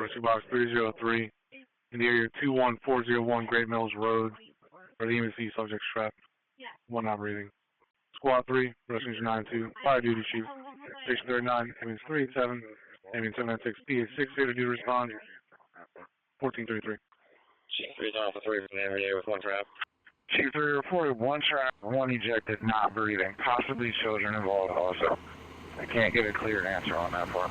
Rescue Box 303 in the area 21401 Great Mills Road, where the EMC subject strapped, one not breathing. Squad 3, Rescue 92, fire duty chief. Station 39, ambulance 387, ambulance 796, PA6, due to respond, 1433. Chief 3 Alpha 3 from the area with one trap. Chief 3 reported one trap, one ejected, not breathing, possibly children involved also. I can't get a clear answer on that part.